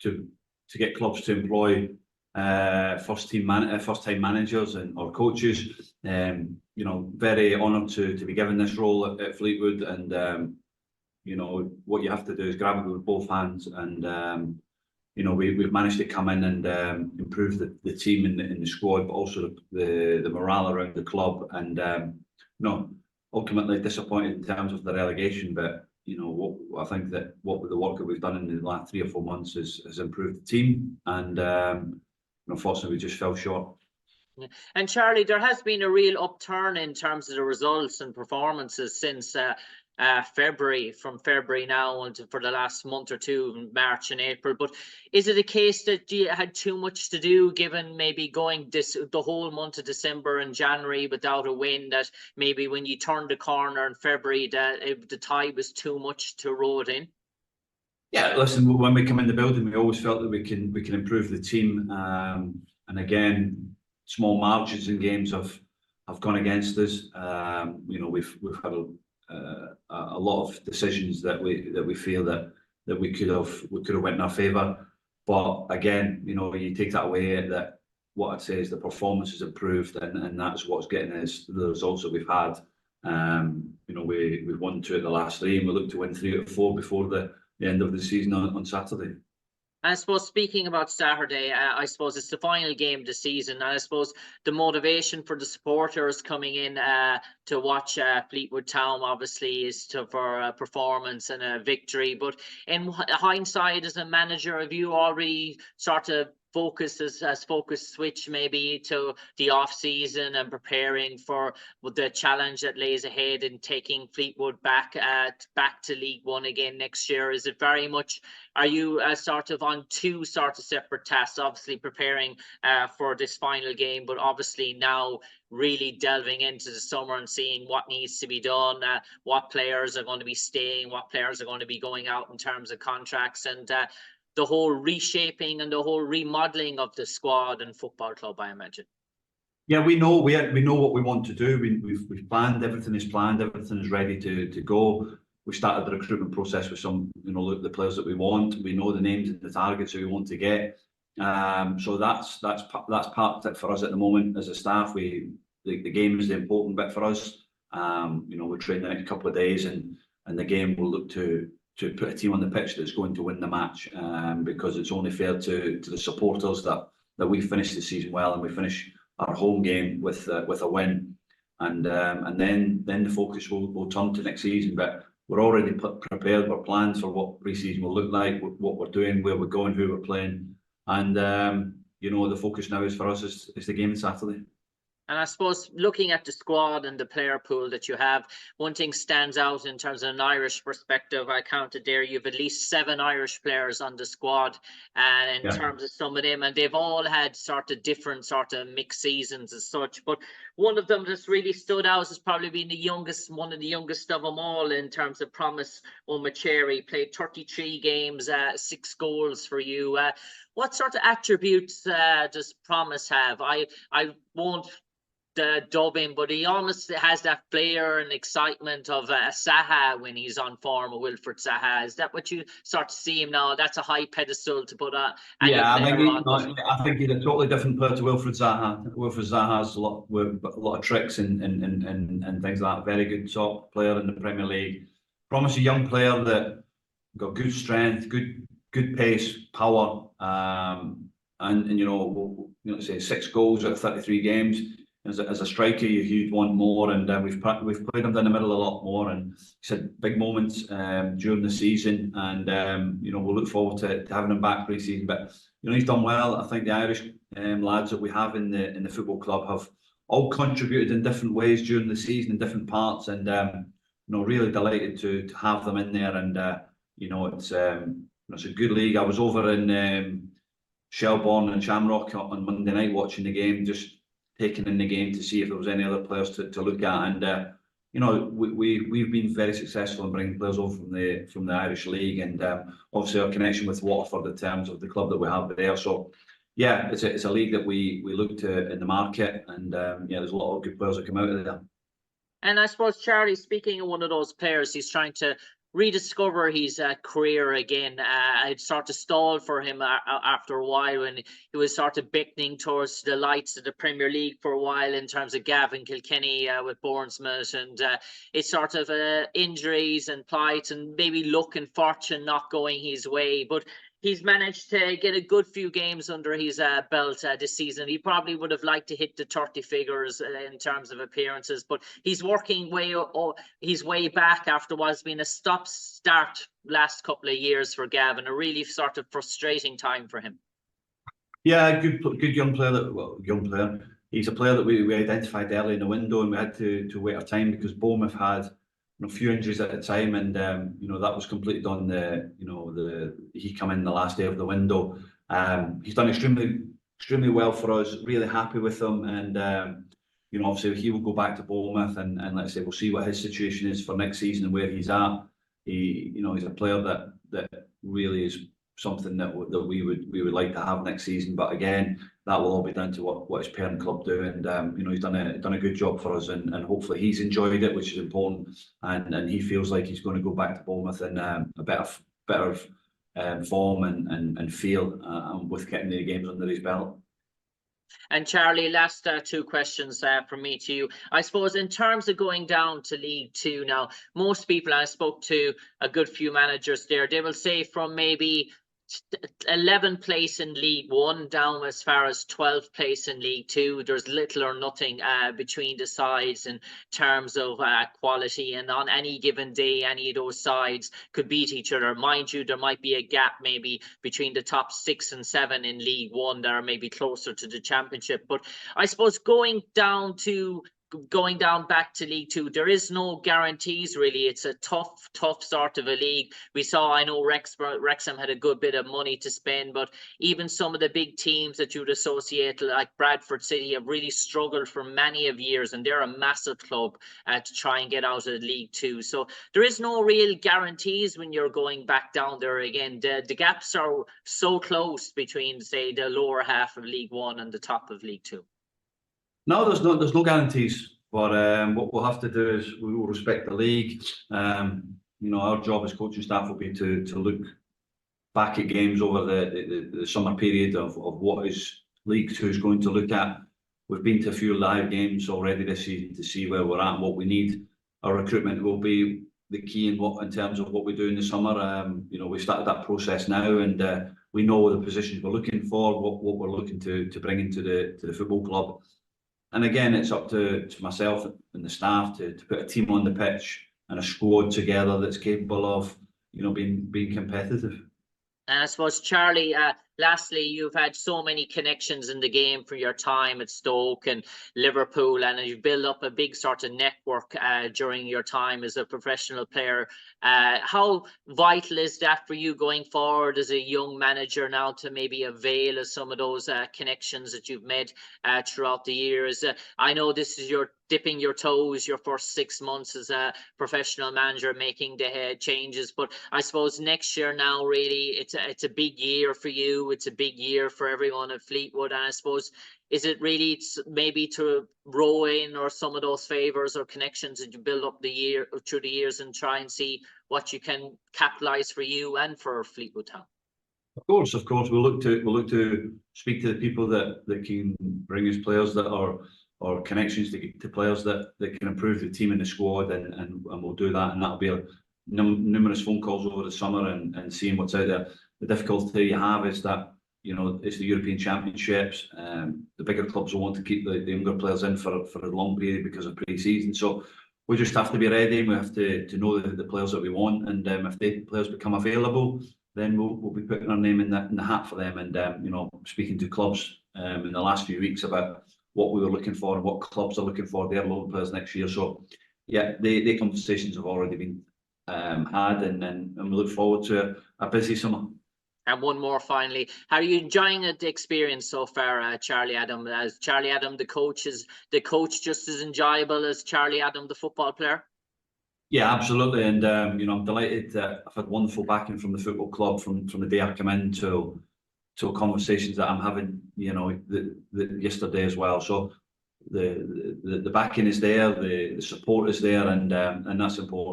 to get clubs to employ first-time managers or coaches. Very honoured to be given this role at Fleetwood, and what you have to do is grab it with both hands, and we've managed to come in and improve the team in the squad, but also the morale around the club, and ultimately disappointed in terms of the relegation, but I think that the work that we've done in the last 3 or 4 months has improved the team, and unfortunately we just fell short. And Charlie, there has been a real upturn in terms of the results and performances since February, from February now until for the last month or two, March and April. But is it a case that you had too much to do, given maybe going the whole month of December and January without a win, that maybe when you turned the corner in February that the tide was too much to row it in? Yeah, listen, when we come in the building, we always felt that we can improve the team, and again, small margins in games have gone against us. We've had a lot of decisions that we feel that we could have went in our favour, but again, you take that away, that what I'd say is the performance has improved, and that's what's getting us the results that we've had. We've won 2 of the last 3, and we look to win 3 out of 4 before the end of the season on Saturday. I suppose, speaking about Saturday, I suppose it's the final game of the season, and I suppose the motivation for the supporters coming in to watch Fleetwood Town obviously is for a performance and a victory. But in hindsight, as a manager, have you already started focus switch maybe to the off season and preparing for the challenge that lays ahead in taking Fleetwood back to League One again next year? Is it very much, are you sort of on 2 sort of separate tasks, obviously preparing for this final game, but obviously now really delving into the summer and seeing what needs to be done, what players are going to be staying, what players are going to be going out in terms of contracts, and the whole reshaping and the whole remodeling of the squad and football club, I imagine? Yeah, we know what we want to do. We've planned, everything is planned, everything is ready to go. We started the recruitment process with some, the players that we want. We know the names and the targets that we want to get. So that's part of it for us at the moment as a staff. The game is the important bit for us. We're training the next couple of days, and the game will look to put a team on the pitch that's going to win the match, because it's only fair to the supporters that we finish the season well, and we finish our home game with a win, and then the focus will turn to next season. But we're already prepared. We're planned for what pre-season will look like, what we're doing, where we're going, who we're playing, and the focus now is for us is the game on Saturday. And I suppose, looking at the squad and the player pool that you have, one thing stands out in terms of an Irish perspective. I counted there, you have at least 7 Irish players on the squad, and in terms of some of them, and they've all had sort of different sort of mixed seasons as such. But one of them that's really stood out has probably been one of the youngest of them all in terms of promise. Omochere played 33 games, 6 goals for you. What sort of attributes does Promise have? I won't dub him, but he almost has that flair and excitement of Saha when he's on form, of Wilfred Saha. Is that what you start to see him now? That's a high pedestal to put I think he's a totally different player to Wilfred Zaha. Wilfred Zaha has a lot of tricks and things like that. Very good top player in the Premier League. Promise, a young player that got good strength, good pace, power, and say 6 goals out of 33 games. As a striker, you'd want more, and we've played him down the middle a lot more, and he's had big moments during the season, and we'll look forward to having him back pre-season. But he's done well. I think the Irish lads that we have in the football club have all contributed in different ways during the season in different parts, and really delighted to have them in there. And it's a good league. I was over in Shelbourne and Shamrock on Monday night watching the game, just taking in the game to see if there was any other players to look at, and we've been very successful in bringing players over from the Irish League, and obviously our connection with Waterford in terms of the club that we have there. So yeah, it's a league that we look to in the market, and there's a lot of good players that come out of there. And I suppose, Charlie, speaking of one of those players, he's trying to rediscover his career again. It sort of stalled for him after a while when he was sort of beckoning towards the lights of the Premier League for a while in terms of Gavin Kilkenny with Bournemouth, and it's sort of injuries and plight and maybe luck and fortune not going his way. But he's managed to get a good few games under his belt this season. He probably would have liked to hit the 30 figures in terms of appearances, but he's working his way back after what's been a stop-start last couple of years for Gavin, a really sort of frustrating time for him. Yeah, good young player. Young player. He's a player that we identified early in the window, and we had to wait our time because Bournemouth had a few injuries at the time, and that was completed on he come in the last day of the window. He's done extremely well for us. Really happy with him, and obviously he will go back to Bournemouth, and let's say we'll see what his situation is for next season and where he's at. He's a player that really is something that we would like to have next season. But again, that will all be down to what his parent club do, and he's done a good job for us, and hopefully he's enjoyed it, which is important, and he feels like he's going to go back to Bournemouth in a better form and feel with getting the games under his belt. And Charlie, last two questions from me to you. I suppose in terms of going down to League Two now, most people, I spoke to a good few managers there, they will say from maybe 11th place in League One down as far as 12th place in League Two. There's little or nothing between the sides in terms of quality, and on any given day any of those sides could beat each other. Mind you, there might be a gap maybe between the top 6 and 7 in League One that are maybe closer to the Championship. But I suppose going down back to League Two, there is no guarantees really. It's a tough sort of a league. We saw, I know Wrexham had a good bit of money to spend, but even some of the big teams that you'd associate like Bradford City have really struggled for many of years, and they're a massive club to try and get out of League Two. So there is no real guarantees when you're going back down there again. The gaps are so close between, say, the lower half of League One and the top of League Two. No, there's no guarantees, but what we'll have to do is we will respect the league. Our job as coaching staff will be to look back at games over the summer period of what is League Two is going to look at. We've been to a few live games already this season to see where we're at and what we need. Our recruitment will be the key in terms of what we do in the summer. We started that process now, and we know the positions we're looking for, what we're looking to bring into the football club. And again, it's up to myself and the staff to put a team on the pitch and a squad together that's capable of, being competitive. And I suppose, Charlie, lastly, you've had so many connections in the game for your time at Stoke and Liverpool, and you've built up a big sort of network during your time as a professional player. How vital is that for you going forward as a young manager now to maybe avail of some of those connections that you've made throughout the years? I know this is your dipping your toes, your first 6 months as a professional manager, making the changes. But I suppose next year now, really, it's a big year for you. It's a big year for everyone at Fleetwood. And I suppose, is it really maybe to row in or some of those favours or connections that you build up through the years and try and see what you can capitalise for you and for Fleetwood Town? Of course, we'll look to speak to the people that can bring us players that are, or connections to players that can improve the team and the squad, and we'll do that, and that'll be numerous phone calls over the summer and seeing what's out there. The difficulty you have is that it's the European Championships. The bigger clubs will want to keep the younger players in for a long period because of pre-season. So we just have to be ready, and we have to know the players that we want, and if the players become available, then we'll be putting our name in the hat for them, and speaking to clubs in the last few weeks about what we were looking for and what clubs are looking for their loan players next year. So yeah, the conversations have already been had, and we look forward to a busy summer. And one more finally, how are you enjoying the experience so far, Charlie Adam? As Charlie Adam, the coach just as enjoyable as Charlie Adam, the football player? Yeah, absolutely. And I'm delighted that I've had wonderful backing from the football club from the day I come in to conversations that I'm having, yesterday as well. So the backing is there, the support is there, and that's important.